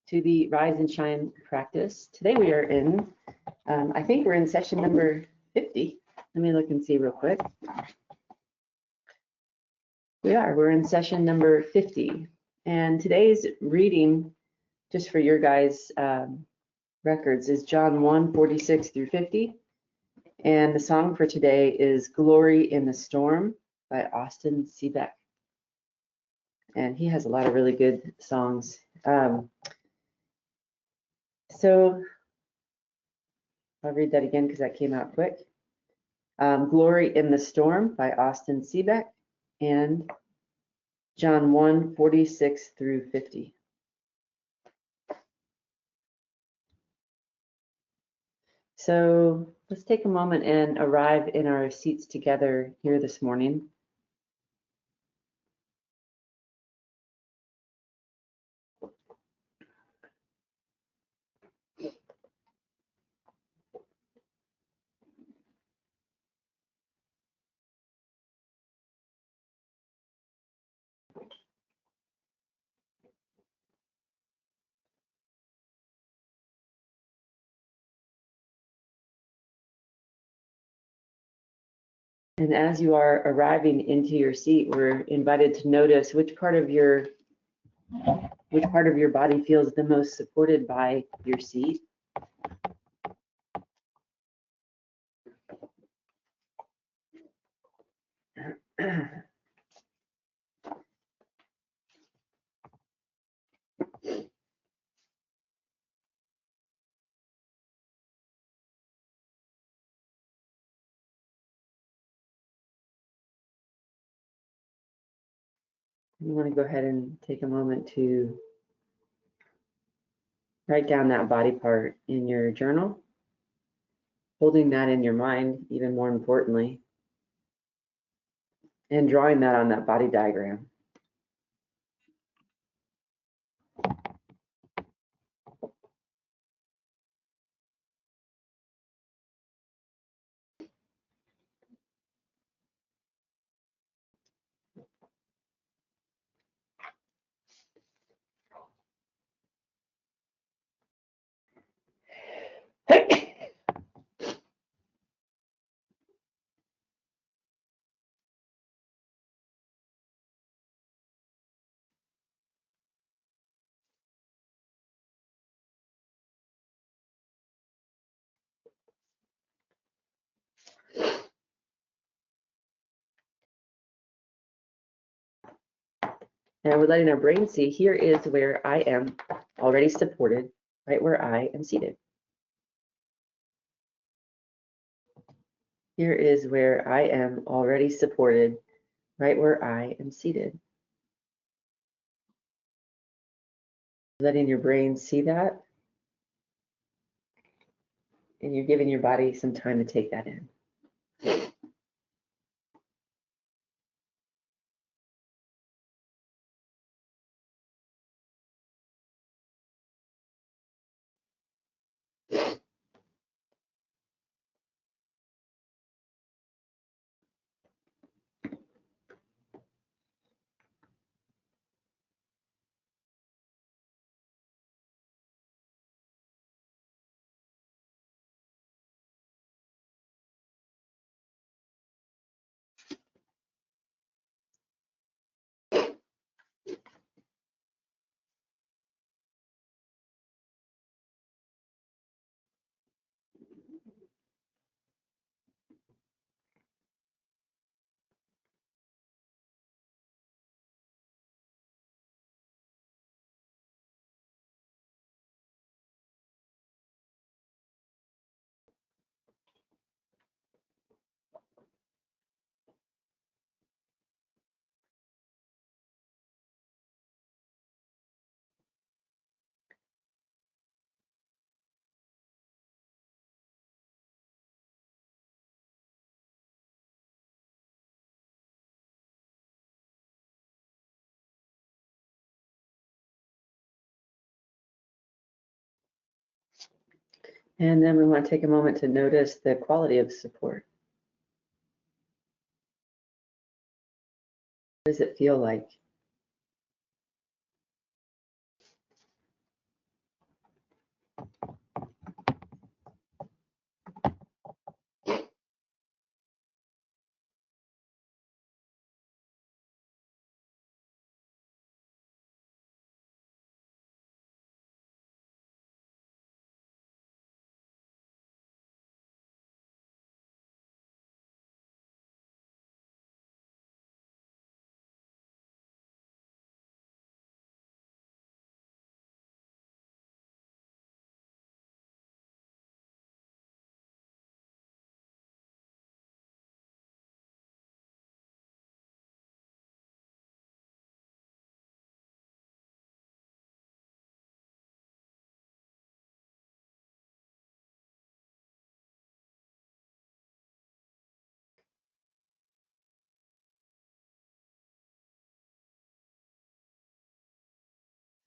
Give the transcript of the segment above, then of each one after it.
to the Rise and Shine practice. Today we are in, I think we're in session number 50. Let me look and see real quick. We're in session number 50. And today's reading, just for your guys' records, is John 1:46 through 50. And the song for today is Glory in the Storm by Austin Seebeck. And he has a lot of really good songs. So I'll read that again because that came out quick. Glory in the Storm by Austin Seebeck and John 1:46 through 50. So let's take a moment and arrive in our seats together here this morning. And as you are arriving into your seat, we're invited to notice which part of your body feels the most supported by your seat. You want to go ahead and take a moment to write down that body part in your journal, holding that in your mind, even more importantly, and drawing that on that body diagram. And we're letting our brain see, here is where I am already supported, right where I am seated. Here is where I am already supported, right where I am seated. Letting your brain see that, and you're giving your body some time to take that in. And then we want to take a moment to notice the quality of support. What does it feel like?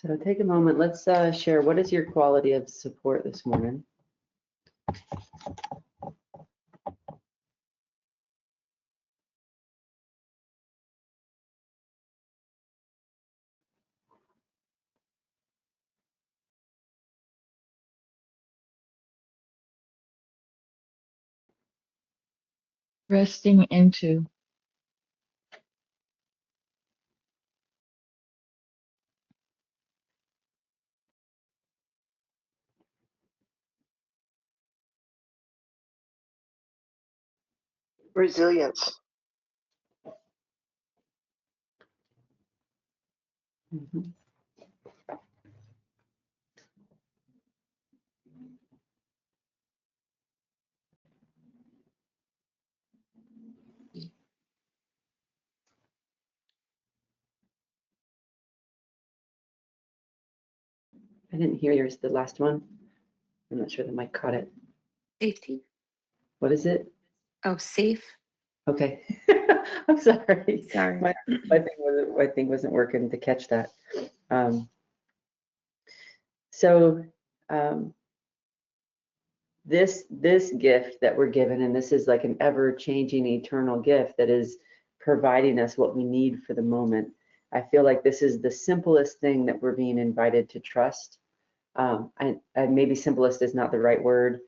So take a moment. Let's share. What is your quality of support this morning? Resting into. Resilience. Mhm. I didn't hear yours, the last one. I'm not sure the mic caught it. Safety. What is it? Oh, safe. Okay. I'm sorry. Sorry. My thing wasn't working to catch that. Um, so um, this gift that we're given, and this is like an ever-changing eternal gift that is providing us what we need for the moment. I feel like this is the simplest thing that we're being invited to trust. And maybe simplest is not the right word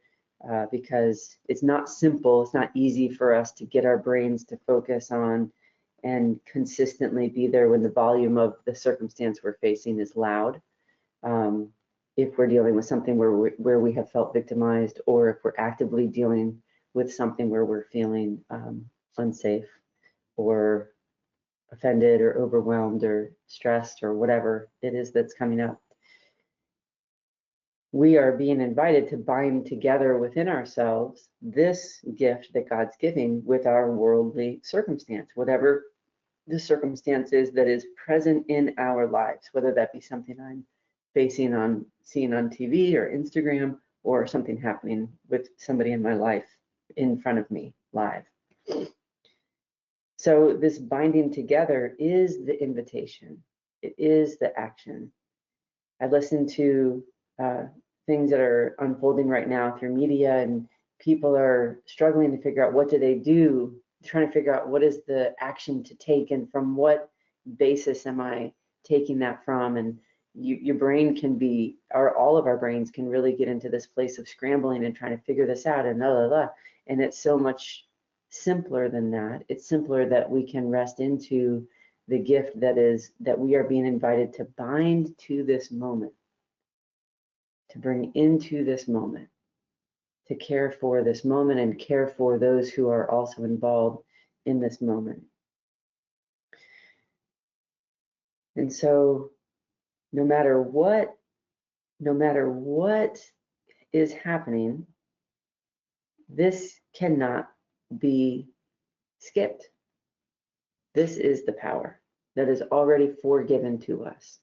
because it's not simple. It's not easy for us to get our brains to focus on and consistently be there when the volume of the circumstance we're facing is loud. If we're dealing with something where we have felt victimized, or if we're actively dealing with something where we're feeling unsafe or offended or overwhelmed or stressed or whatever it is that's coming up. We are being invited to bind together within ourselves this gift that God's giving with our worldly circumstance, whatever the circumstance is that is present in our lives, whether that be something I'm seeing on TV or Instagram, or something happening with somebody in my life in front of me live. So this binding together is the invitation. It is the action. I listen to things that are unfolding right now through media, and people are struggling to figure out what do they do, trying to figure out what is the action to take and from what basis am I taking that from. And your brain can be, or all of our brains can really get into this place of scrambling and trying to figure this out and blah, blah, blah. And it's so much simpler than that. It's simpler that we can rest into the gift that we are being invited to bind to this moment, to bring into this moment, to care for this moment and care for those who are also involved in this moment. And so no matter what is happening, this cannot be skipped. This is the power that is already forgiven to us.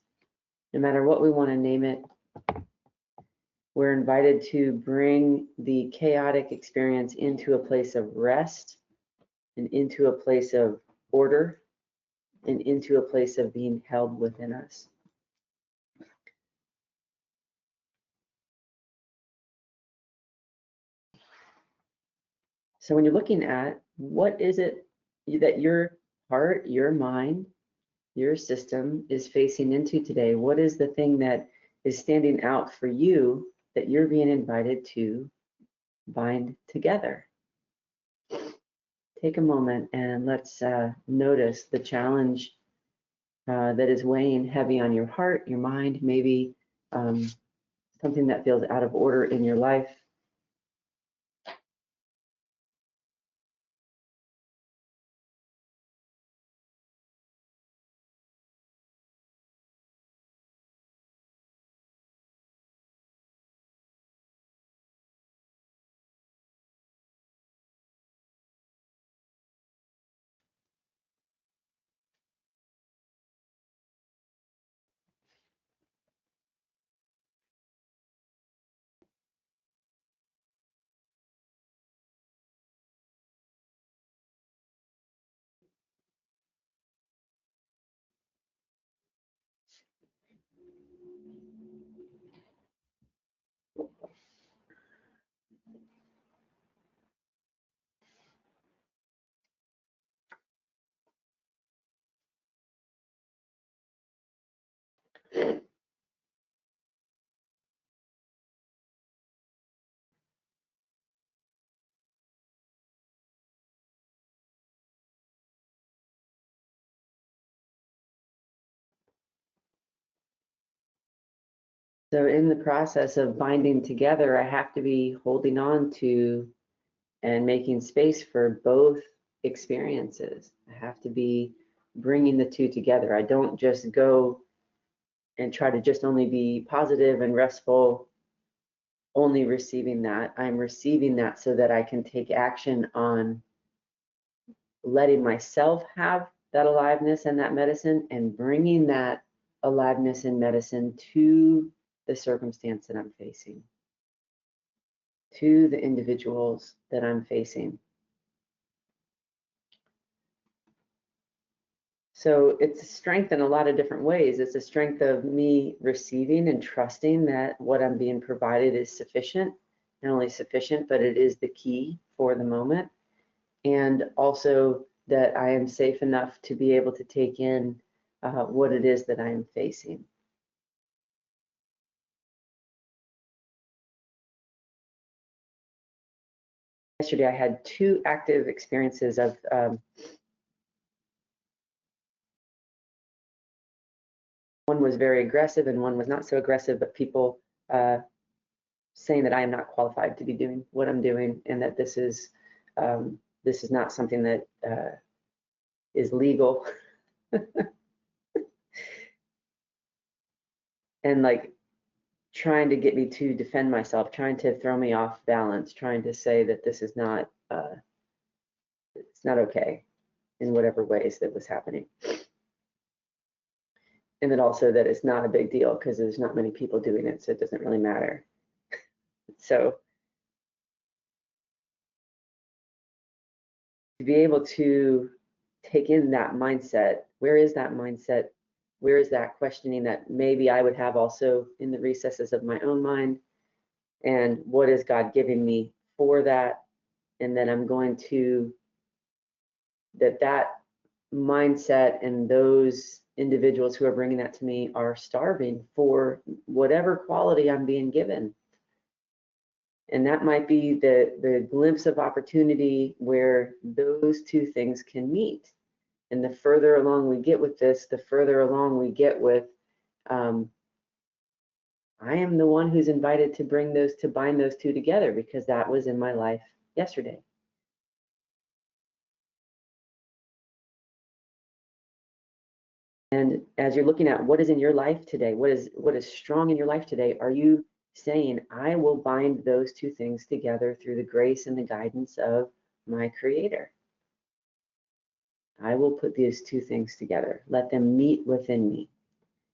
No matter what we want to name it, we're invited to bring the chaotic experience into a place of rest and into a place of order and into a place of being held within us. So when you're looking at what is it that your heart, your mind, your system is facing into today, what is the thing that is standing out for you that you're being invited to bind together? Take a moment and let's notice the challenge that is weighing heavy on your heart, your mind, maybe something that feels out of order in your life. So in the process of binding together, I have to be holding on to and making space for both experiences. I have to be bringing the two together. I don't just go and try to just only be positive and restful, only receiving that. I'm receiving that so that I can take action on letting myself have that aliveness and that medicine, and bringing that aliveness and medicine to the circumstance that I'm facing, to the individuals that I'm facing. So it's a strength in a lot of different ways. It's a strength of me receiving and trusting that what I'm being provided is sufficient, not only sufficient, but it is the key for the moment. And also that I am safe enough to be able to take in what it is that I am facing. Yesterday, I had two active experiences of one was very aggressive and one was not so aggressive, but people saying that I am not qualified to be doing what I'm doing, and that this is not something that is legal. And like trying to get me to defend myself, trying to throw me off balance, trying to say that this is not it's not okay in whatever ways that was happening. And then also that it's not a big deal because there's not many people doing it, so it doesn't really matter. So to be able to take in that mindset, where is that mindset? Where is that questioning that maybe I would have also in the recesses of my own mind? And what is God giving me for that? And then I'm going to, that mindset and those individuals who are bringing that to me are starving for whatever quality I'm being given. And that might be the glimpse of opportunity where those two things can meet. And the further along we get with this, the further along we get with, I am the one who's invited to bind those two together, because that was in my life yesterday. And as you're looking at what is in your life today, what is strong in your life today, are you saying, I will bind those two things together through the grace and the guidance of my Creator? I will put these two things together. Let them meet within me.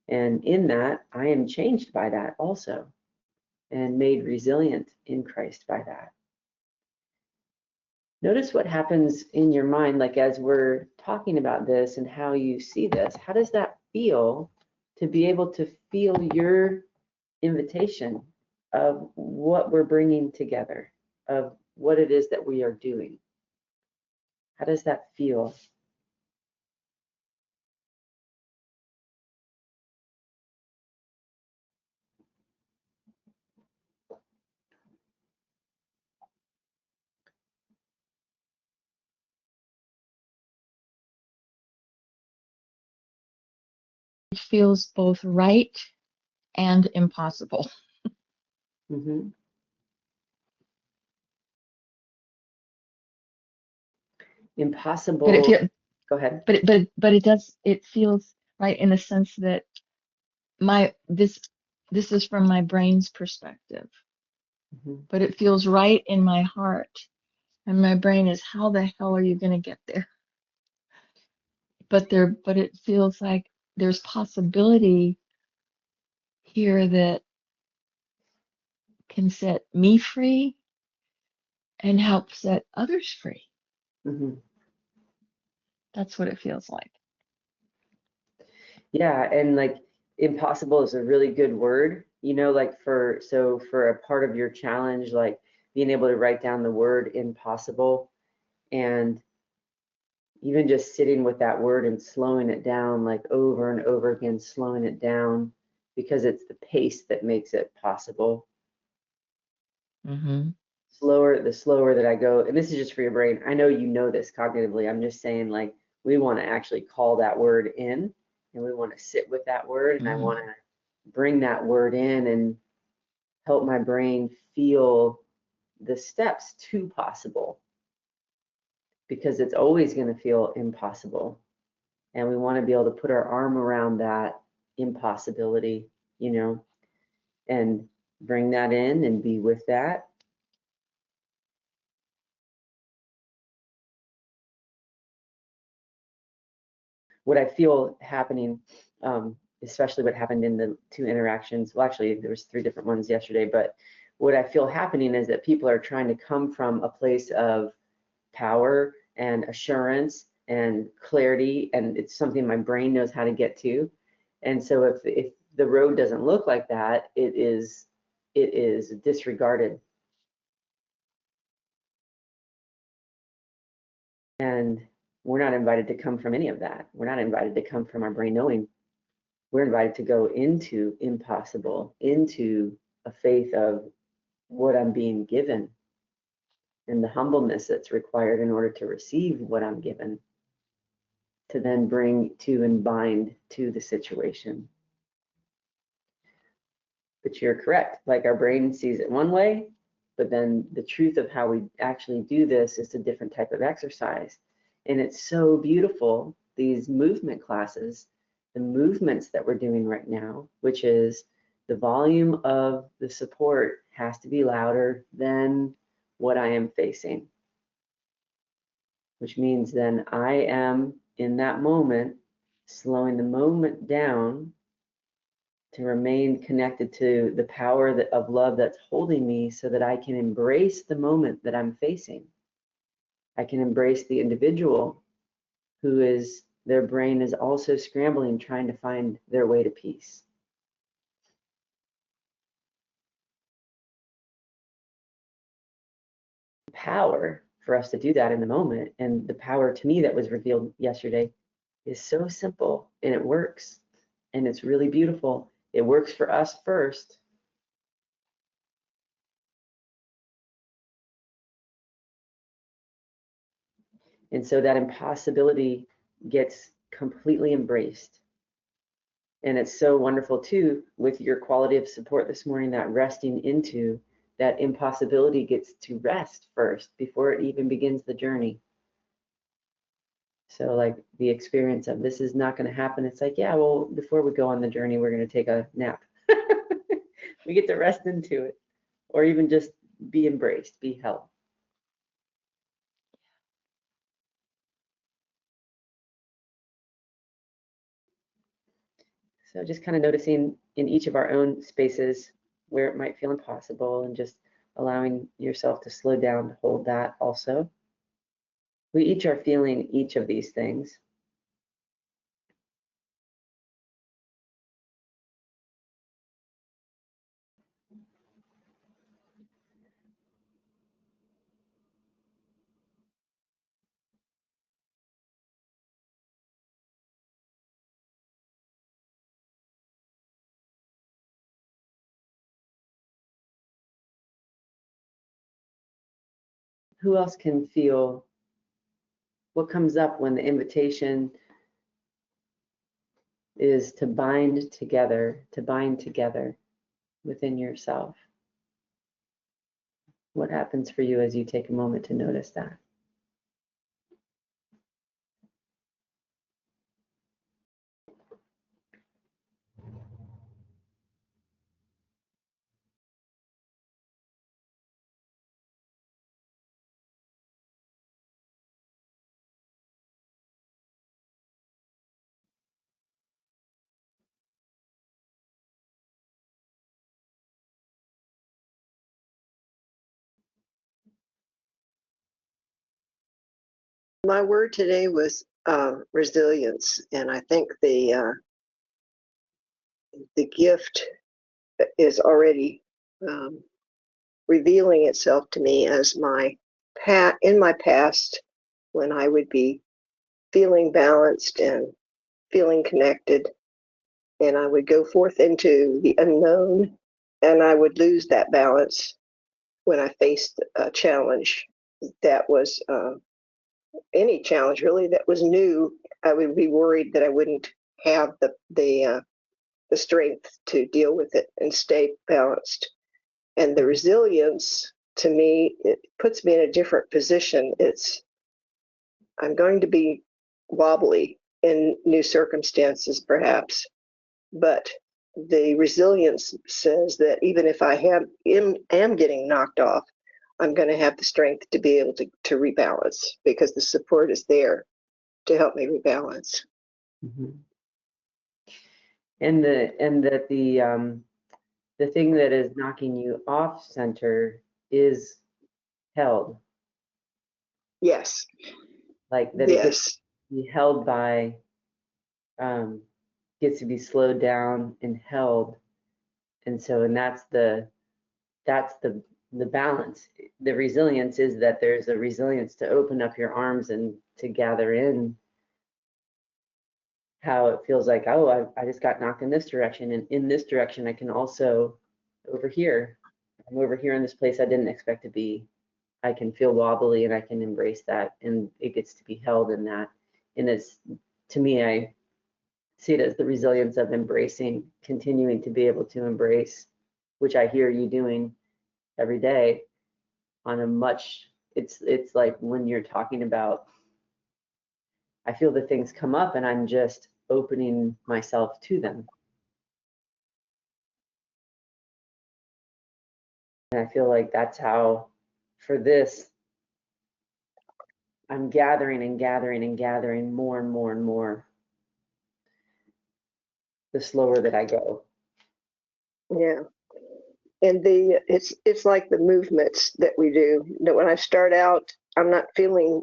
And in that, I am changed by that also, and made resilient in Christ by that. Notice what happens in your mind, like as we're talking about this and how you see this. How does that feel to be able to feel your invitation of what we're bringing together, of what it is that we are doing? How does that feel? It feels both right and impossible. Mm-hmm. Impossible. But it feels, Go ahead. but it does, it feels right in the sense that this is from my brain's perspective, Mm-hmm. but it feels right in my heart, and my brain is, how the hell are you going to get there? But it feels like there's possibility here that can set me free and help set others free. Mm-hmm. That's what it feels like. Yeah, and like impossible is a really good word, like for a part of your challenge, like being able to write down the word impossible, and even just sitting with that word and slowing it down, like over and over again, slowing it down, because it's the pace that makes it possible. Mm-hmm. The slower that I go, and this is just for your brain. I know you know this cognitively. I'm just saying, like, we want to actually call that word in, and we want to sit with that word, and I want to bring that word in and help my brain feel the steps to possible, because it's always going to feel impossible. And we want to be able to put our arm around that impossibility, you know, and bring that in and be with that. What I feel happening, especially what happened in the 2 interactions, well, actually, there was 3 different ones yesterday, but what I feel happening is that people are trying to come from a place of power and assurance and clarity, and it's something my brain knows how to get to. And so if the road doesn't look like that, it is disregarded. And we're not invited to come from any of that. We're not invited to come from our brain knowing. We're invited to go into impossible, into a faith of what I'm being given and the humbleness that's required in order to receive what I'm given, to then bring to and bind to the situation. But you're correct. Like, our brain sees it one way, but then the truth of how we actually do this is a different type of exercise. And it's so beautiful, these movement classes, the movements that we're doing right now, which is the volume of the support has to be louder than what I am facing, which means then I am in that moment slowing the moment down to remain connected to the power of love that's holding me, so that I can embrace the moment that I'm facing. I can embrace the individual who is, their brain is also scrambling, trying to find their way to peace. Power for us to do that in the moment, and the power to me that was revealed yesterday is so simple, and it works, and it's really beautiful. It works for us first. And so that impossibility gets completely embraced. And it's so wonderful too, with your quality of support this morning, that resting into that impossibility gets to rest first before it even begins the journey. So like the experience of this is not going to happen. It's like, yeah, well, before we go on the journey, we're going to take a nap. We get to rest into it, or even just be embraced, be held. So just kind of noticing in each of our own spaces where it might feel impossible, and just allowing yourself to slow down to hold that also. We each are feeling each of these things. Who else can feel what comes up when the invitation is to bind together within yourself? What happens for you as you take a moment to notice that? My word today was resilience, and I think the gift is already revealing itself to me as in my past, when I would be feeling balanced and feeling connected, and I would go forth into the unknown, and I would lose that balance when I faced a challenge that was any challenge really that was new. I would be worried that I wouldn't have the the strength to deal with it and stay balanced. And the resilience, to me, it puts me in a different position. I'm going to be wobbly in new circumstances, perhaps, but the resilience says that even if I am getting knocked off, I'm going to have the strength to be able to rebalance, because the support is there to help me rebalance. Mm-hmm. And that the thing that is knocking you off center is held, Yes. like that it gets Yes. to be held by, gets to be slowed down and held. And so, and that's the balance. The resilience is that there's a resilience to open up your arms and to gather in how it feels like, oh, I just got knocked in this direction, and in this direction I can also, over here, I'm over here in this place I didn't expect to be. I can feel wobbly and I can embrace that, and it gets to be held in that. And it's, to me, I see it as the resilience of embracing, continuing to be able to embrace, which I hear you doing every day on a much, it's like when you're talking about, I feel the things come up and I'm just opening myself to them. And I feel like that's how, for this, I'm gathering and gathering and gathering more and more and more the slower that I go. Yeah. And it's like the movements that we do. That when I start out, I'm not feeling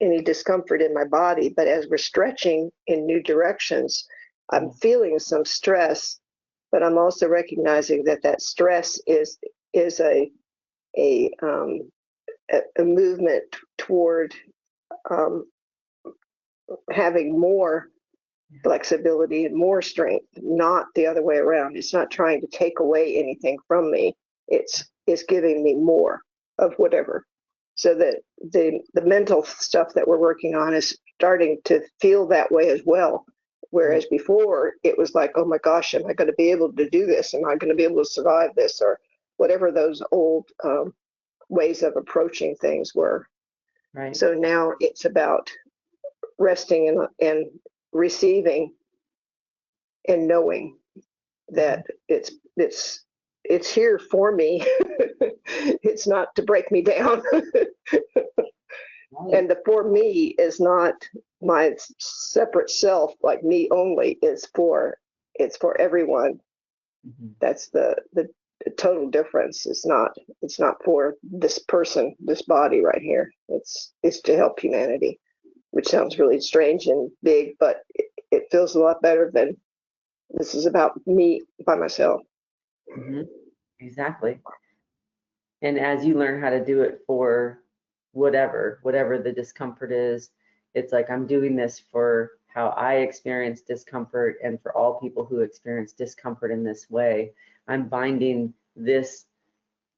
any discomfort in my body, but as we're stretching in new directions, I'm feeling some stress, but I'm also recognizing that stress is a movement toward having more flexibility and more strength, not the other way around. It's not trying to take away anything from me. It's giving me more of whatever. So that the mental stuff that we're working on is starting to feel that way as well. Whereas before it was like, oh my gosh, am I going to be able to do this? Am I going to be able to survive this? Or whatever those old ways of approaching things were. Right. So now it's about resting and receiving and knowing that it's here for me. It's not to break me down. Right. And the for me is not my separate self, like me only. It's for everyone. Mm-hmm. That's the total difference. It's not for this person, this body right here. It's to help humanity, which sounds really strange and big, but it feels a lot better than this is about me by myself. Mm-hmm. Exactly. And as you learn how to do it for whatever the discomfort is, it's like I'm doing this for how I experience discomfort, and for all people who experience discomfort in this way. I'm binding this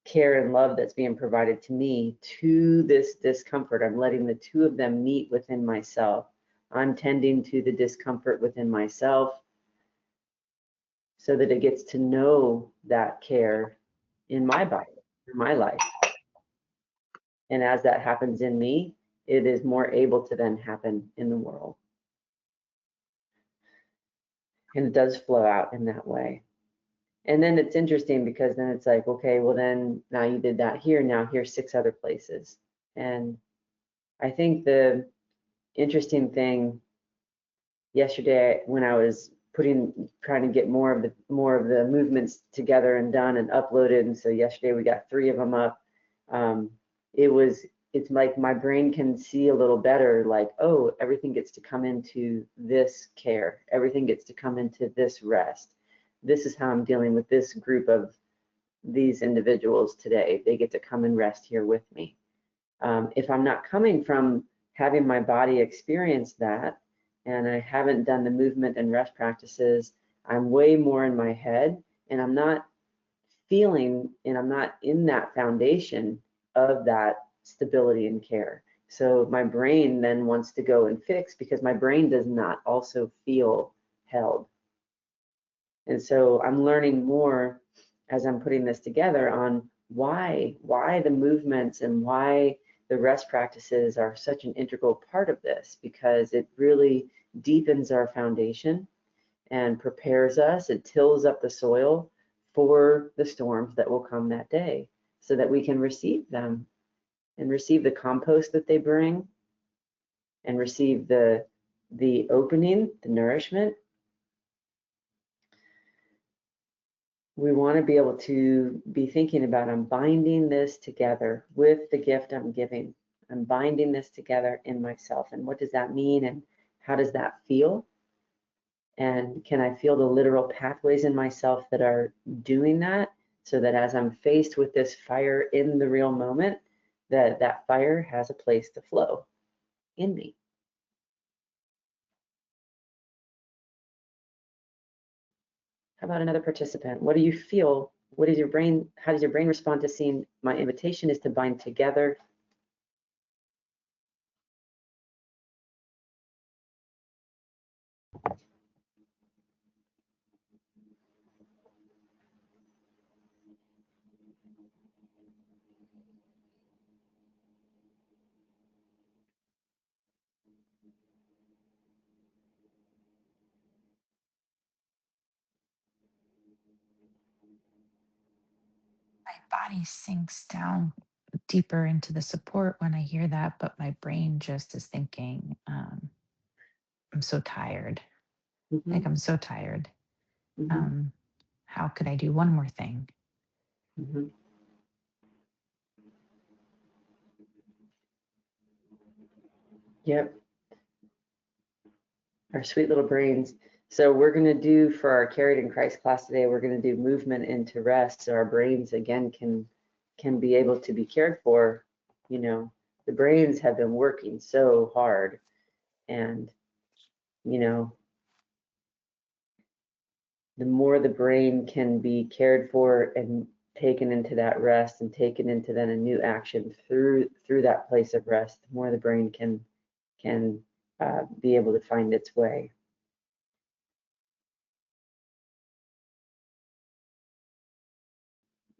care and love that's being provided to me to this discomfort. I'm letting the two of them meet within myself. I'm tending to the discomfort within myself so that it gets to know that care in my body, in my life. And as that happens in me, it is more able to then happen in the world. And it does flow out in that way. And then it's interesting because then it's like, okay, well then now you did that here, now here's 6 other places. And I think the interesting thing yesterday when I was trying to get more of the movements together and done and uploaded, and so yesterday we got 3 of them up. It's like my brain can see a little better, like, oh, everything gets to come into this care, everything gets to come into this rest. This is how I'm dealing with this group of these individuals today. They get to come and rest here with me. If I'm not coming from having my body experience that, and I haven't done the movement and rest practices, I'm way more in my head, and I'm not feeling, and I'm not in that foundation of that stability and care. So my brain then wants to go and fix, because my brain does not also feel held. And so I'm learning more as I'm putting this together on why the movements and why the rest practices are such an integral part of this, because it really deepens our foundation and prepares us. It tills up the soil for the storms that will come that day so that we can receive them and receive the compost that they bring and receive the opening, the nourishment. We want to be able to be thinking about, I'm binding this together with the gift I'm giving. I'm binding this together in myself. And what does that mean? And how does that feel? And can I feel the literal pathways in myself that are doing that, so that as I'm faced with this fire in the real moment, that fire has a place to flow in me. How about another participant? What do you feel? What is your brain? How does your brain respond to seeing my invitation is to bind together? My body sinks down deeper into the support when I hear that, but my brain just is thinking, I'm so tired. Mm-hmm, Like, I'm so tired. mm-hmm, Um, how could I do one more thing? mm-hmm. Yep, our sweet little brains. So we're going to do, for our Carried in Christ class today, we're going to do movement into rest, so our brains again can be able to be cared for. You know, the brains have been working so hard, and you know, the more the brain can be cared for and taken into that rest and taken into then a new action through that place of rest, the more the brain can be able to find its way.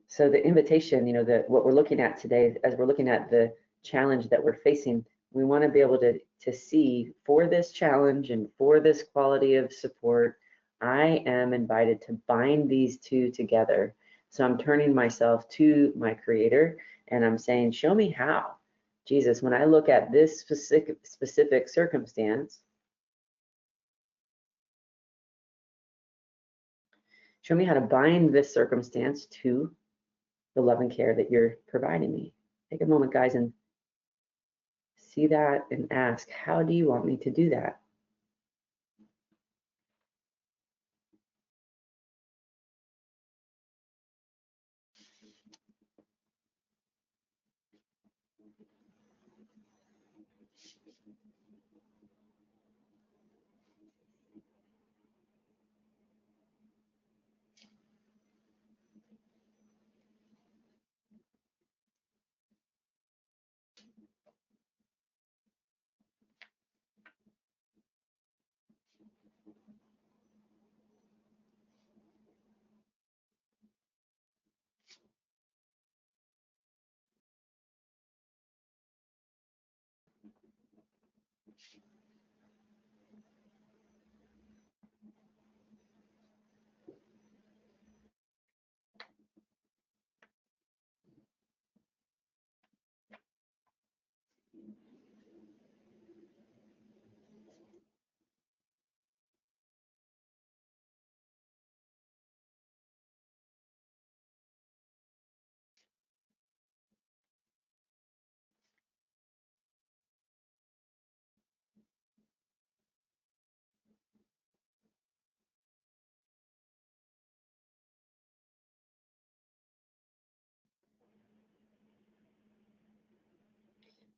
So the invitation, you know, what we're looking at today, as we're looking at the challenge that we're facing, we want to be able to see, for this challenge and for this quality of support, I am invited to bind these two together. So I'm turning myself to my Creator and I'm saying, show me how. Jesus, when I look at this specific circumstance, show me how to bind this circumstance to the love and care that you're providing me. Take a moment, guys, and see that and ask, how do you want me to do that?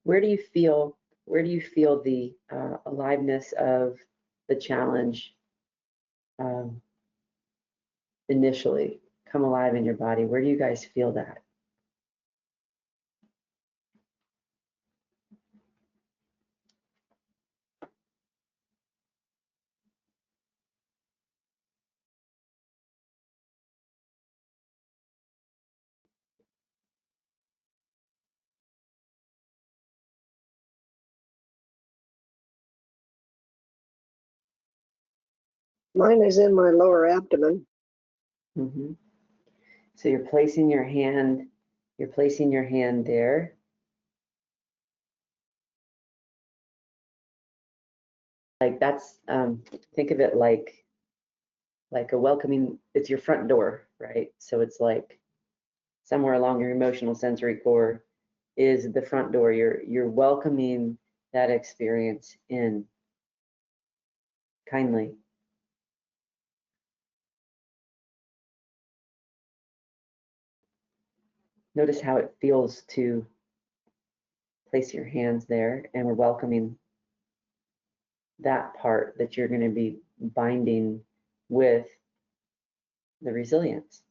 Where do you feel, the aliveness of the challenge um, initially come alive in your body? Where do you guys feel that? Mine is in my lower abdomen. Mm-hmm. So you're placing your hand there. Like that's, think of it like a welcoming, it's your front door, right? So it's like somewhere along your emotional sensory core is the front door. You're welcoming that experience in kindly. Notice how it feels to place your hands there, and we're welcoming that part that you're going to be binding with the resilience.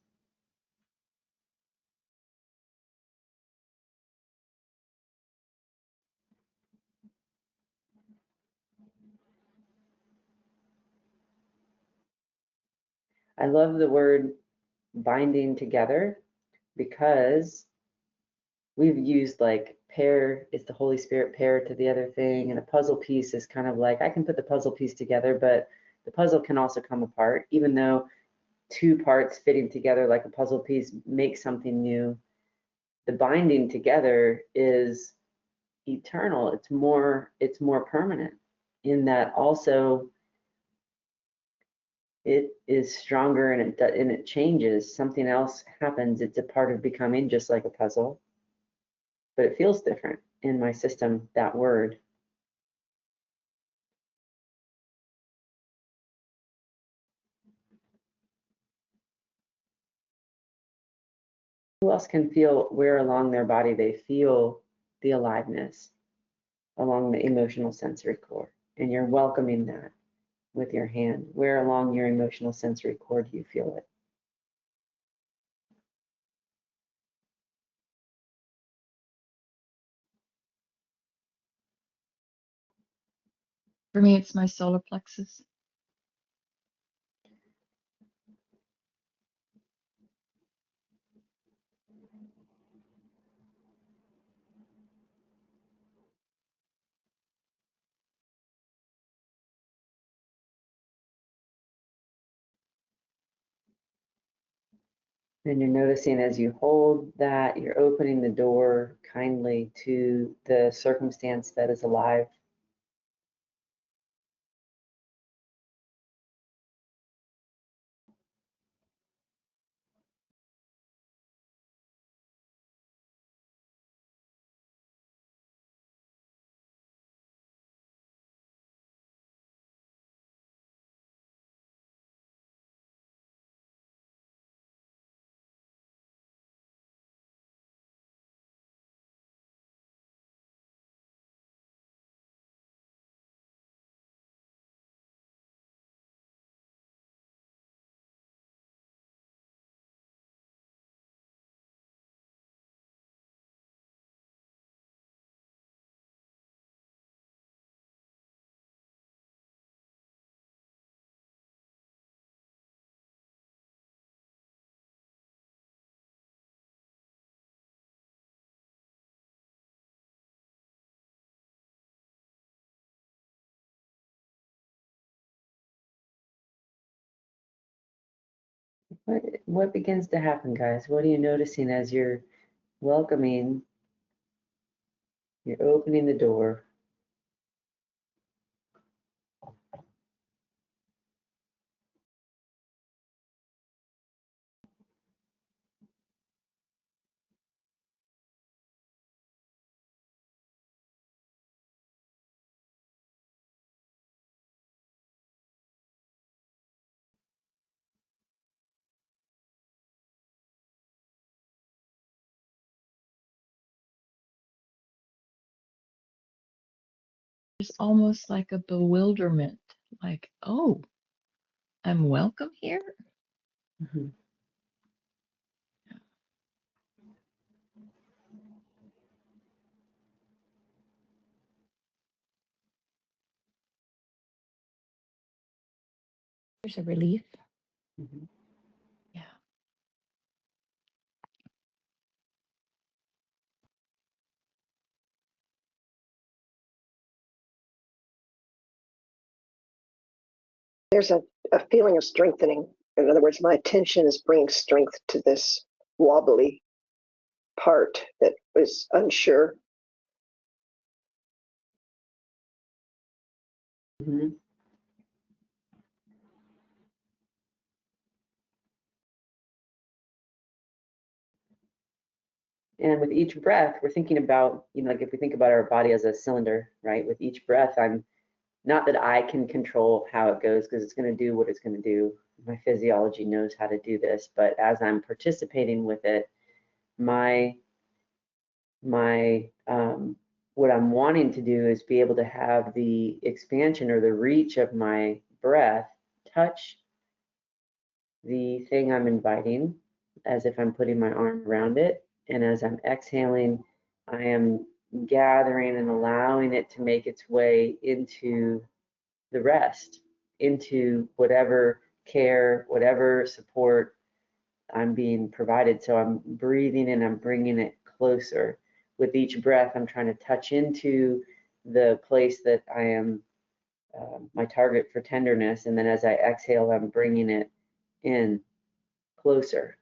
I love the word binding together because we've used like pair is the Holy Spirit pair to the other thing, and a puzzle piece is kind of like I can put the puzzle piece together, but the puzzle can also come apart, even though two parts fitting together like a puzzle piece make something new. The binding together is eternal. It's more permanent in that also it is stronger, and it changes. Something else happens. It's a part of becoming, just like a puzzle, but it feels different in my system, that word. Who else can feel where along their body they feel the aliveness along the emotional sensory core? And you're welcoming that with your hand. Where along your emotional sensory core do you feel it? For me, it's my solar plexus. And you're noticing as you hold that, you're opening the door kindly to the circumstance that is alive. What begins to happen, guys? What are you noticing as you're welcoming, you're opening the door? It's almost like a bewilderment, like, oh, I'm welcome here. Mm-hmm. There's a relief. Mm-hmm. Yeah. There's a a feeling of strengthening. In other words, my attention is bringing strength to this wobbly part that was unsure. Mhm. And with each breath, we're thinking about, like if we think about our body as a cylinder, right? With each breath, I'm not that I can control how it goes because it's going to do what it's going to do. My physiology knows how to do this, but as I'm participating with it, my what I'm wanting to do is be able to have the expansion or the reach of my breath touch the thing I'm inviting as if I'm putting my arm around it. And as I'm exhaling, I am gathering and allowing it to make its way into the rest, into whatever care, whatever support I'm being provided. So I'm breathing and I'm bringing it closer. With each breath, I'm trying to touch into the place that I am my target for tenderness. And then as I exhale, I'm bringing it in closer.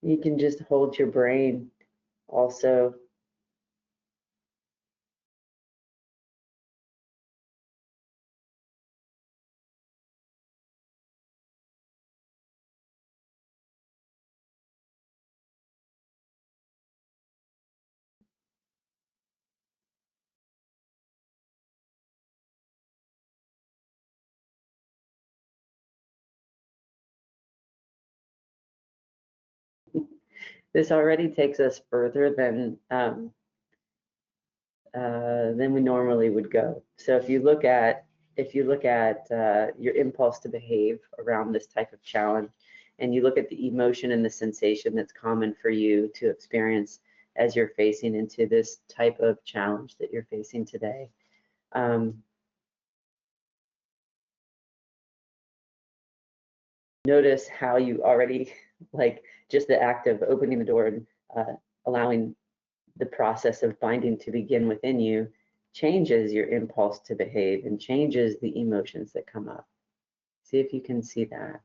You can just hold your brain also. This already takes us further than we normally would go. So if you look at your impulse to behave around this type of challenge, and you look at the emotion and the sensation that's common for you to experience as you're facing into this type of challenge that you're facing today. Notice how you already, like just the act of opening the door and allowing the process of binding to begin within you changes your impulse to behave and changes the emotions that come up. See if you can see that.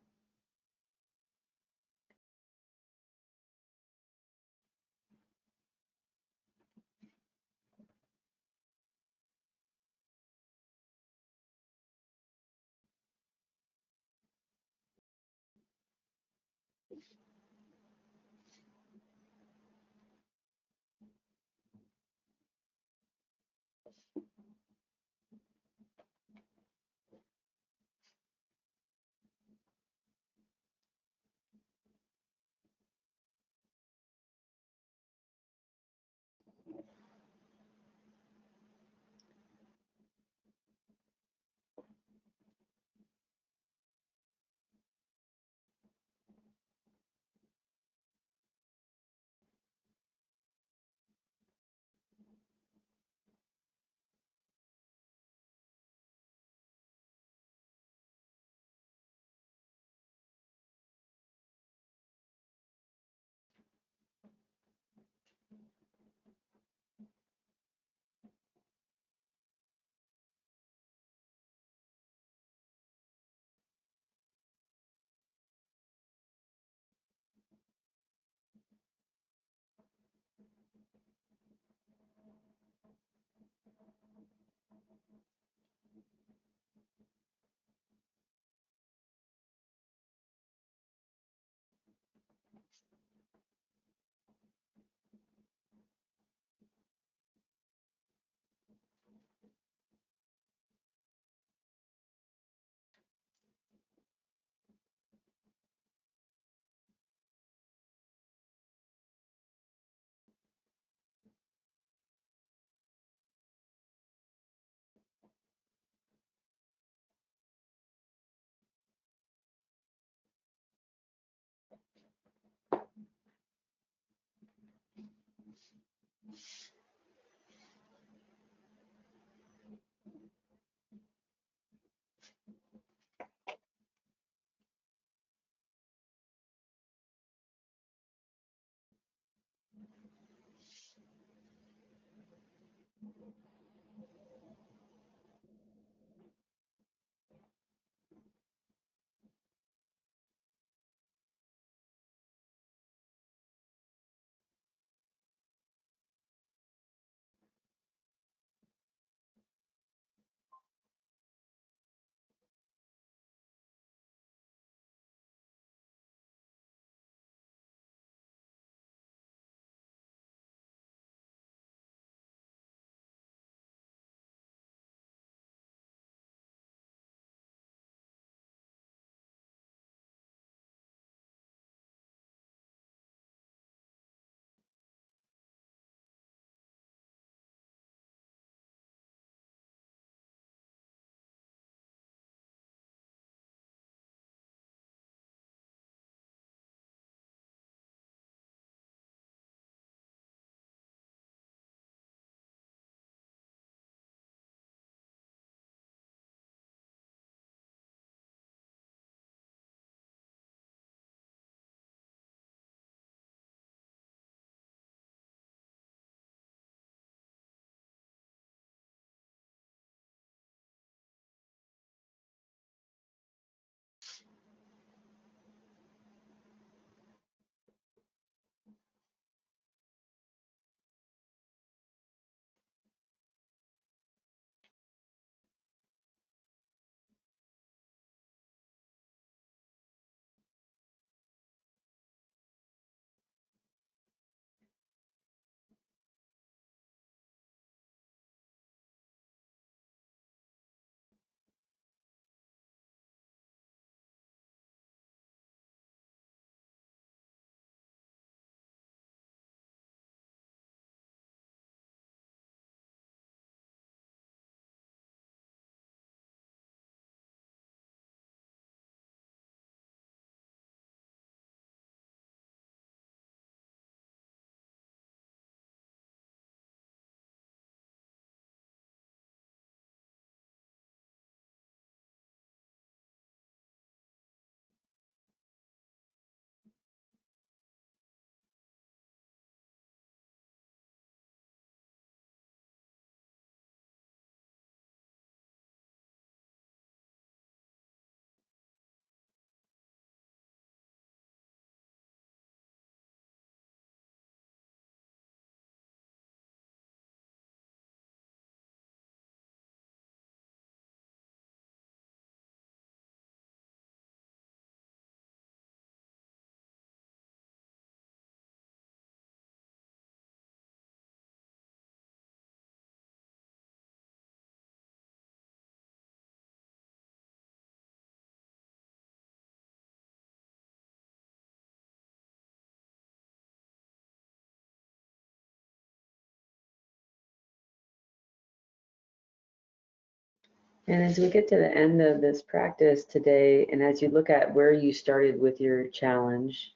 And as we get to the end of this practice today, and as you look at where you started with your challenge,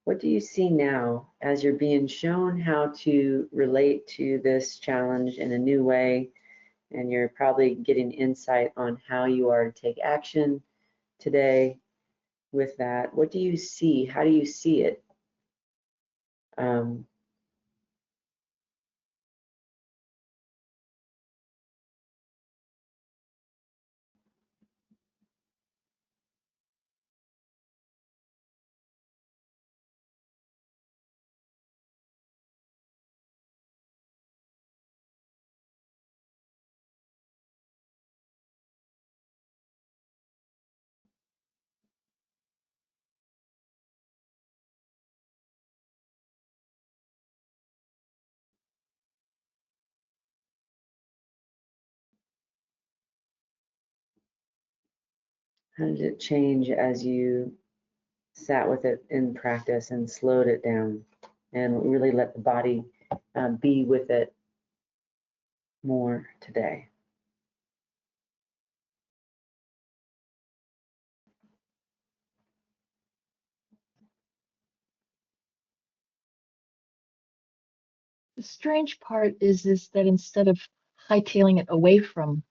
what do you see now as you're being shown how to relate to this challenge in a new way? And you're probably getting insight on how you are to take action today with that. What do you see? How do you see it? How did it change as you sat with it in practice and slowed it down and really let the body be with it more today? The strange part is that instead of hightailing it away from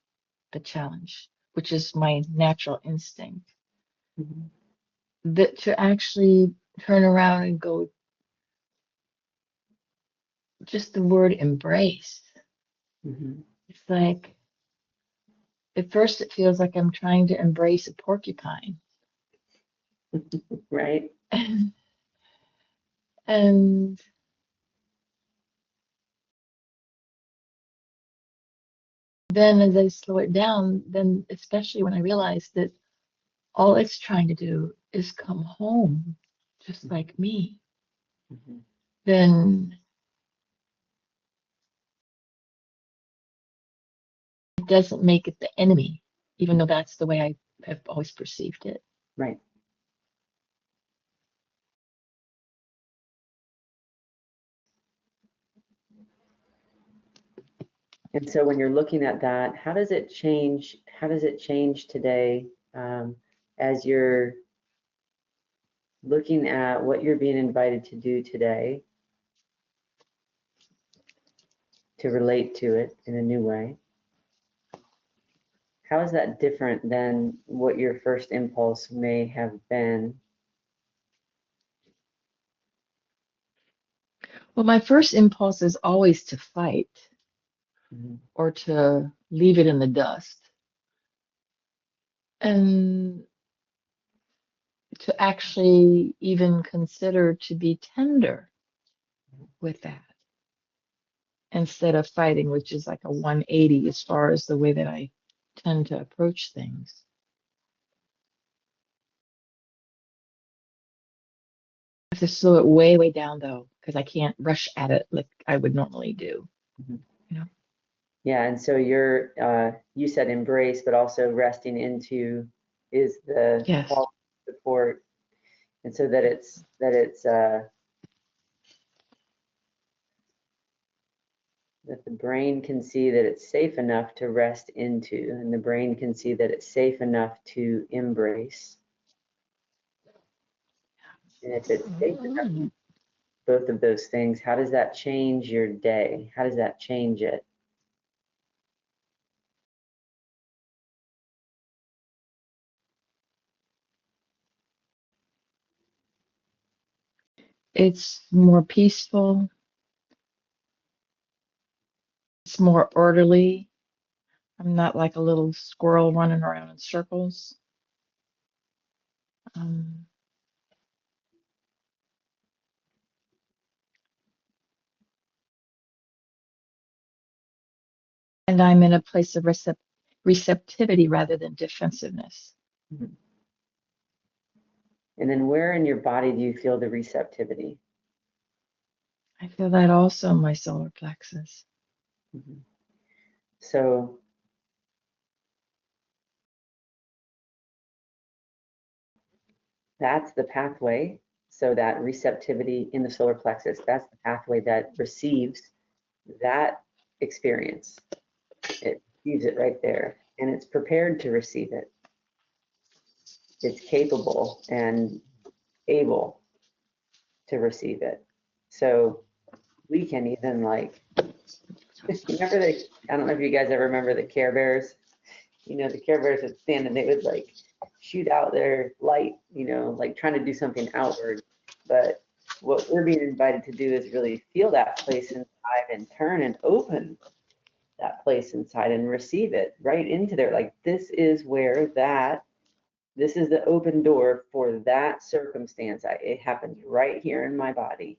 the challenge, which is my natural instinct, Mhm. that to actually turn around and go, just the word embrace. Mhm. It's like, at first it feels like I'm trying to embrace a porcupine. Right? And then as I slow it down, then especially when I realize that all it's trying to do is come home, just like me, Mhm. then it doesn't make it the enemy, even though that's the way I have always perceived it. Right. And so when you're looking at that, how does it change? How does it change today as you're looking at what you're being invited to do today to relate to it in a new way? How is that different than what your first impulse may have been? Well, my first impulse is always to fight Mhm. or to leave it in the dust. And to actually even consider to be tender with that instead of fighting, which is like a 180 as far as the way that I tend to approach things. I have to slow it way, way down though, because I can't rush at it like I would normally do. Mhm. You know? Yeah, and so you said embrace, but also resting into is the Yes. quality support, and so that the brain can see that it's safe enough to rest into, and the brain can see that it's safe enough to embrace. And if it's safe enough, both of those things, how does that change your day? How does that change it? It's more peaceful. It's more orderly. I'm not like a little squirrel running around in circles. Um, and I'm in a place of receptivity rather than defensiveness. Mhm. And then where in your body do you feel the receptivity? I feel that also in my solar plexus. Mhm. So that's the pathway. So that receptivity in the solar plexus, that's the pathway that receives that experience. It receives it right there. and it's prepared to receive it. It's capable and able to receive it. So we can even like, remember I don't know if you guys ever remember the Care Bears. You know, the Care Bears would stand and they would like shoot out their light, you know, like trying to do something outward. But what we're being invited to do is really feel that place inside and turn and open that place inside and receive it right into there. Like this is where this is the open door for that circumstance. It happens right here in my body.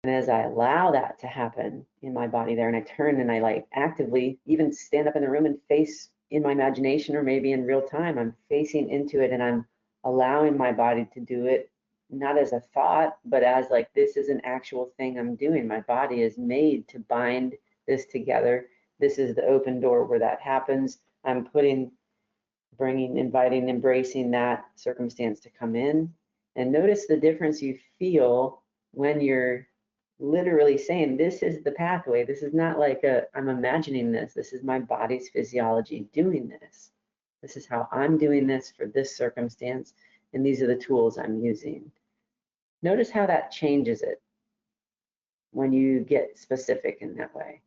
And as I allow that to happen in my body there, and I turn and I like actively even stand up in the room and face in my imagination, or maybe in real time, I'm facing into it and I'm allowing my body to do it, not as a thought, but as like, this is an actual thing I'm doing. My body is made to bind this together. This is the open door where that happens. I'm bringing, inviting, embracing that circumstance to come in. And notice the difference you feel when you're literally saying, this is the pathway. This is not like I'm imagining this. This is my body's physiology doing this. This is how I'm doing this for this circumstance. And these are the tools I'm using. Notice how that changes it when you get specific in that way.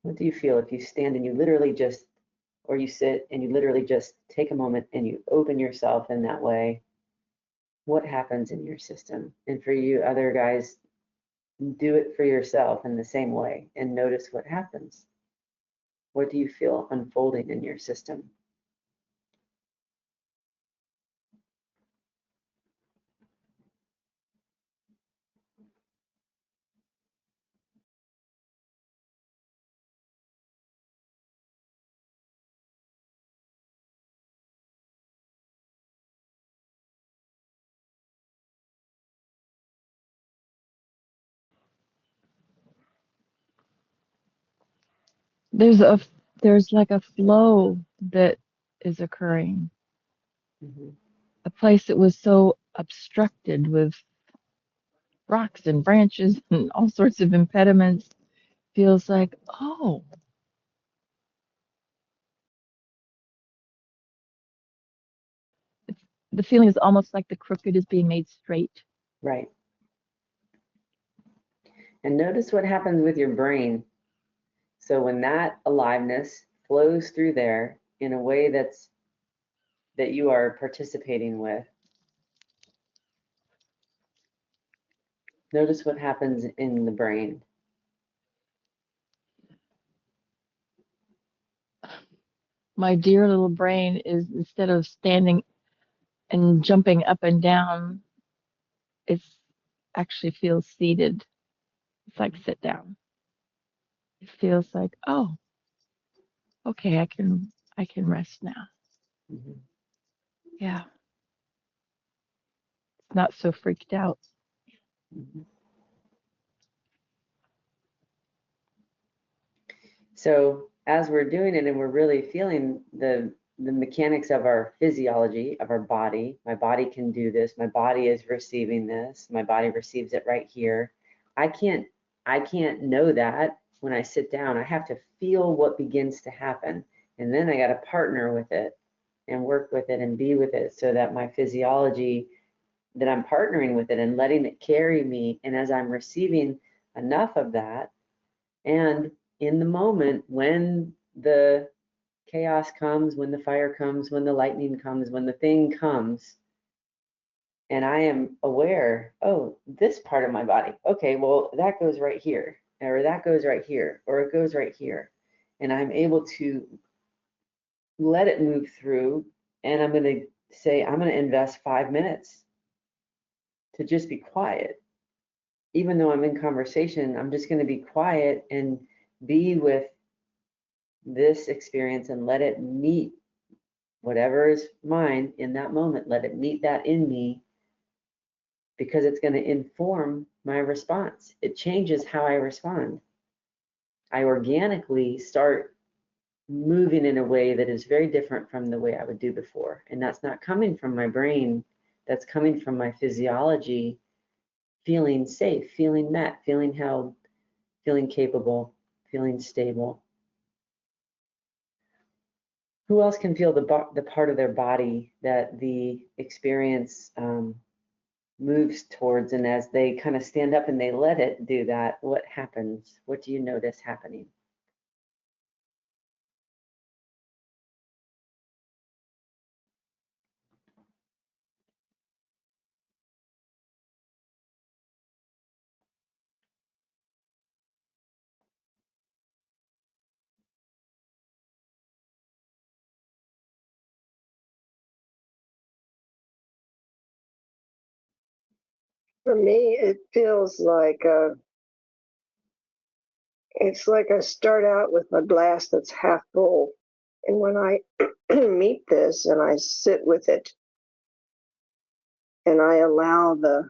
What do you feel if you stand and you literally just, or you sit and you literally just take a moment and you open yourself in that way? What happens in your system? And for you other guys, do it for yourself in the same way and notice what happens. What do you feel unfolding in your system? There's a there's like a flow that is occurring. Mhm. A place that was so obstructed with rocks and branches and all sorts of impediments feels like, oh, it's, the feeling is almost like the crooked is being made straight. Right. And notice what happens with your brain. So when that aliveness flows through there in a way that you are participating with, notice what happens in the brain. My dear little brain is, instead of standing and jumping up and down, it's actually feels seated. It's like sit down. It feels like, oh, okay, I can rest now. Mhm. Yeah, it's not so freaked out. Mhm. So as we're doing it and we're really feeling the mechanics of our physiology, of our body, my body can do this, my body is receiving this, my body receives it right here. I can't know that when I sit down. I have to feel what begins to happen. And then I got to partner with it and work with it and be with it so that my physiology, that I'm partnering with it and letting it carry me. And as I'm receiving enough of that, and in the moment when the chaos comes, when the fire comes, when the lightning comes, when the thing comes, and I am aware, oh, this part of my body, okay, well, that goes right here, or that goes right here, or it goes right here. And I'm able to let it move through, and I'm going to say, I'm going to invest 5 minutes to just be quiet. Even though I'm in conversation, I'm just going to be quiet and be with this experience and let it meet whatever is mine in that moment. Let it meet that in me, because it's going to inform my response. It changes how I respond. I organically start moving in a way that is very different from the way I would do before. And that's not coming from my brain. that's coming from my physiology, feeling safe, feeling met, feeling held, feeling capable, feeling stable. Who else can feel the part of their body that the experience moves towards, and as they kind of stand up and they let it do that, what happens? What do you notice happening? For me, it feels like it's like I start out with a glass that's half full, and when I meet this and I sit with it and I allow the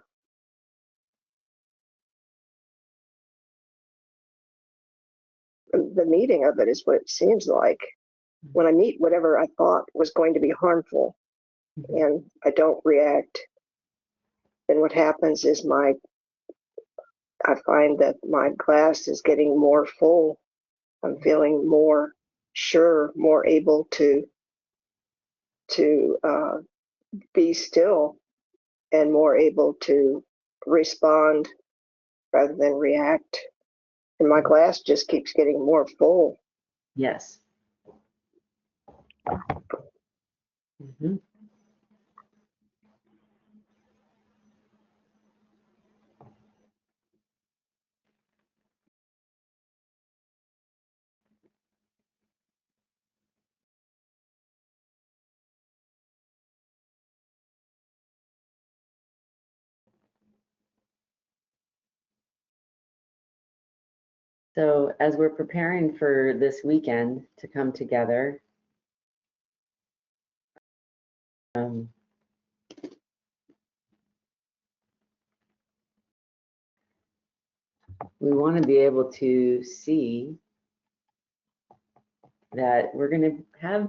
meeting of it is what it seems like. When I meet whatever I thought was going to be harmful and I don't react, then what happens is I find that my glass is getting more full. I'm feeling more sure, more able to be still, and more able to respond rather than react. And my glass just keeps getting more full. Yes. So as we're preparing for this weekend to come together, we want to be able to see that we're going to have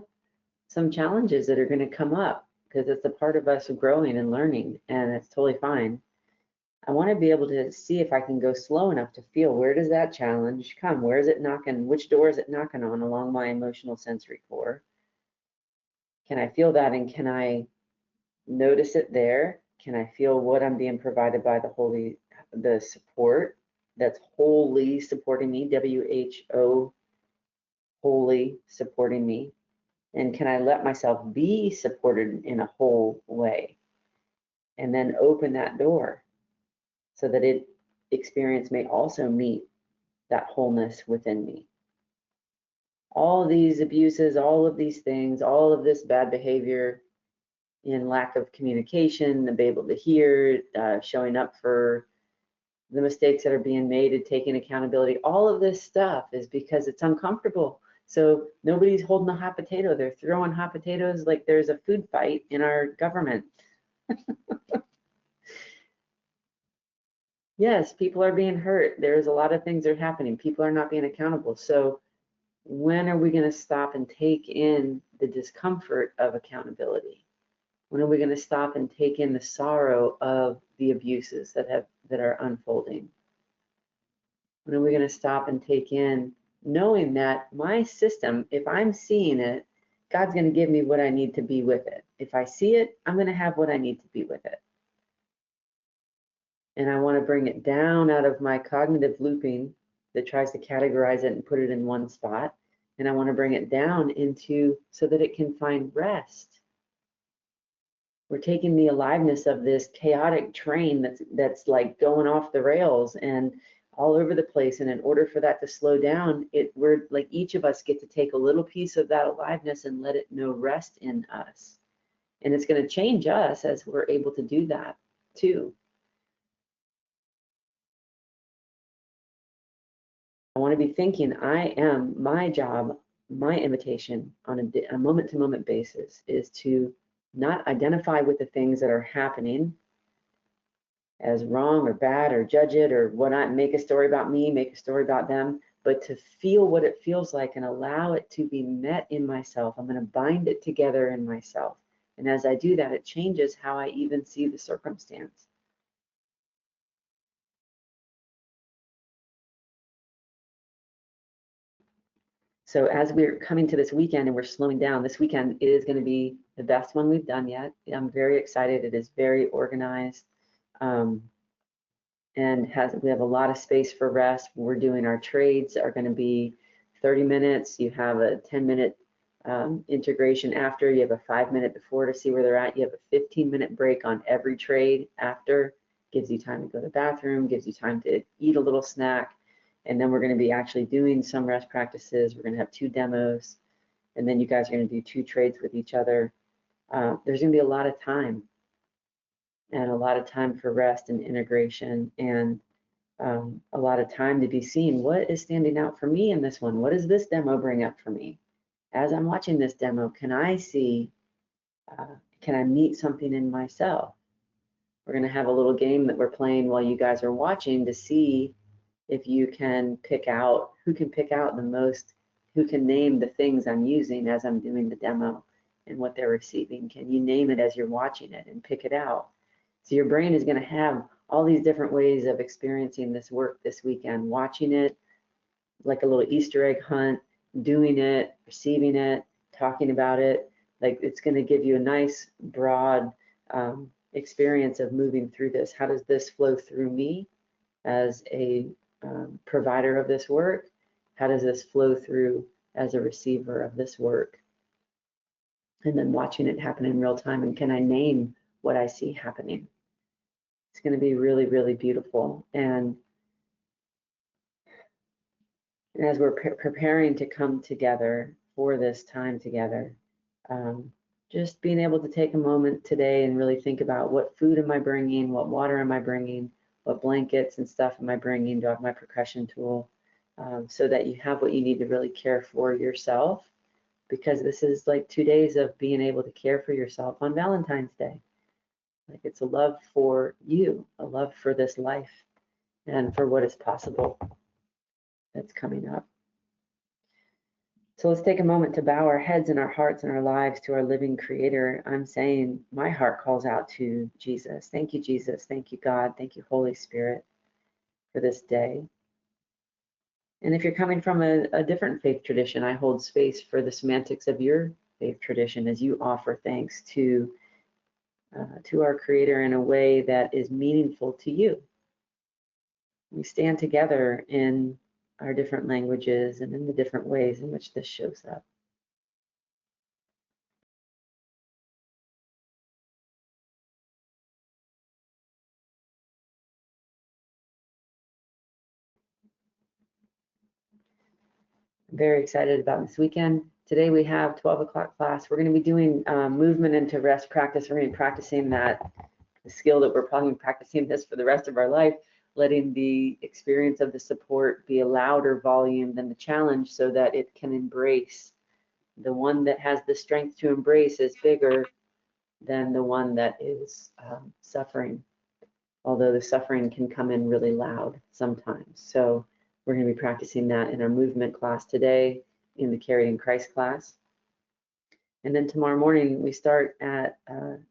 some challenges that are going to come up, because it's a part of us growing and learning, and it's totally fine. I want to be able to see if I can go slow enough to feel, where does that challenge come? Where is it knocking? Which door is it knocking on along my emotional sensory core? Can I feel that, and can I notice it there? Can I feel what I'm being provided by the support that's wholly supporting me, WHO, wholly supporting me? And can I let myself be supported in a whole way? And then open that door so that experience may also meet that wholeness within me. All of these abuses, all of these things, all of this bad behavior in lack of communication, to be able to hear, showing up for the mistakes that are being made and taking accountability, all of this stuff is because it's uncomfortable. So nobody's holding a hot potato. They're throwing hot potatoes like there's a food fight in our government. Yes, people are being hurt. There's a lot of things that are happening. People are not being accountable. So when are we going to stop and take in the discomfort of accountability? When are we going to stop and take in the sorrow of the abuses that are unfolding? When are we going to stop and take in knowing that my system, if I'm seeing it, God's going to give me what I need to be with it. If I see it, I'm going to have what I need to be with it. And I want to bring it down out of my cognitive looping that tries to categorize it and put it in one spot. And I want to bring it down into so that it can find rest. We're taking the aliveness of this chaotic train that's like going off the rails and all over the place. And in order for that to slow down, we're like, each of us get to take a little piece of that aliveness and let it know rest in us. And it's going to change us as we're able to do that too. I want to be thinking, my job, my invitation on a moment-to-moment basis is to not identify with the things that are happening as wrong or bad or judge it or make a story about me, make a story about them, but to feel what it feels like and allow it to be met in myself. I'm going to bind it together in myself And as I do that, it changes how I even see the circumstance. So as we're coming to this weekend and we're slowing down, this weekend is going to be the best one we've done yet. I'm very excited. It is very organized. And we have a lot of space for rest. We're doing our trades are going to be 30 minutes. You have a 10-minute integration after. You have a 5-minute before to see where they're at. You have a 15-minute break on every trade after. Gives you time to go to the bathroom, gives you time to eat a little snack. And then we're going to be actually doing some rest practices. We're going to have 2 demos. And then you guys are going to do 2 trades with each other. There's going to be a lot of time. And a lot of time for rest and integration, and a lot of time to be seen. What is standing out for me in this one? What does this demo bring up for me? As I'm watching this demo, can I see, can I meet something in myself? We're going to have a little game that we're playing while you guys are watching to see if you can pick out, who can pick out the most, who can name the things I'm using as I'm doing the demo and what they're receiving. Can you name it as you're watching it and pick it out? So your brain is going to have all these different ways of experiencing this work this weekend, watching it like a little Easter egg hunt, doing it, receiving it, talking about it. Like it's going to give you a nice broad experience of moving through this. How does this flow through me as a provider of this work? How does this flow through as a receiver of this work? And then watching it happen in real time, and can I name what I see happening? It's going to be really, really beautiful. And as we're preparing to come together for this time together, just being able to take a moment today and really think about what food am I bringing, what water am I bringing, what blankets and stuff am I bringing, do I have my percussion tool, so that you have what you need to really care for yourself, because this is like 2 days of being able to care for yourself on Valentine's Day. Like it's a love for you, a love for this life and for what is possible that's coming up. So let's take a moment to bow our heads and our hearts and our lives to our living Creator. I'm saying my heart calls out to Jesus. Thank you, Jesus. Thank you, God. Thank you, Holy Spirit, for this day. And if you're coming from a different faith tradition, I hold space for the semantics of your faith tradition as you offer thanks to our Creator in a way that is meaningful to you. We stand together in our different languages and in the different ways in which this shows up. I'm very excited about this weekend. Today we have 12 o'clock class. We're going to be doing movement into rest practice. We're going to be practicing that, the skill that we're probably practicing this for the rest of our life, letting the experience of the support be a louder volume than the challenge so that it can embrace. The one that has the strength to embrace is bigger than the one that is suffering, although the suffering can come in really loud sometimes. So we're going to be practicing that in our movement class today, in the Carrying Christ class. And then tomorrow morning we start at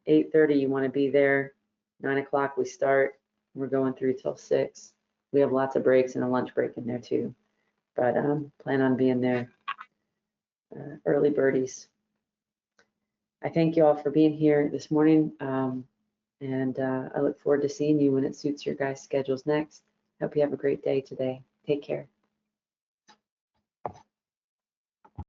8:30. You want to be there. 9 o'clock we start. We're going through till 6. We have lots of breaks and a lunch break in there too. But plan on being there. Early birdies. I thank you all for being here this morning. And I look forward to seeing you when it suits your guys' schedules next. Hope you have a great day today. Take care.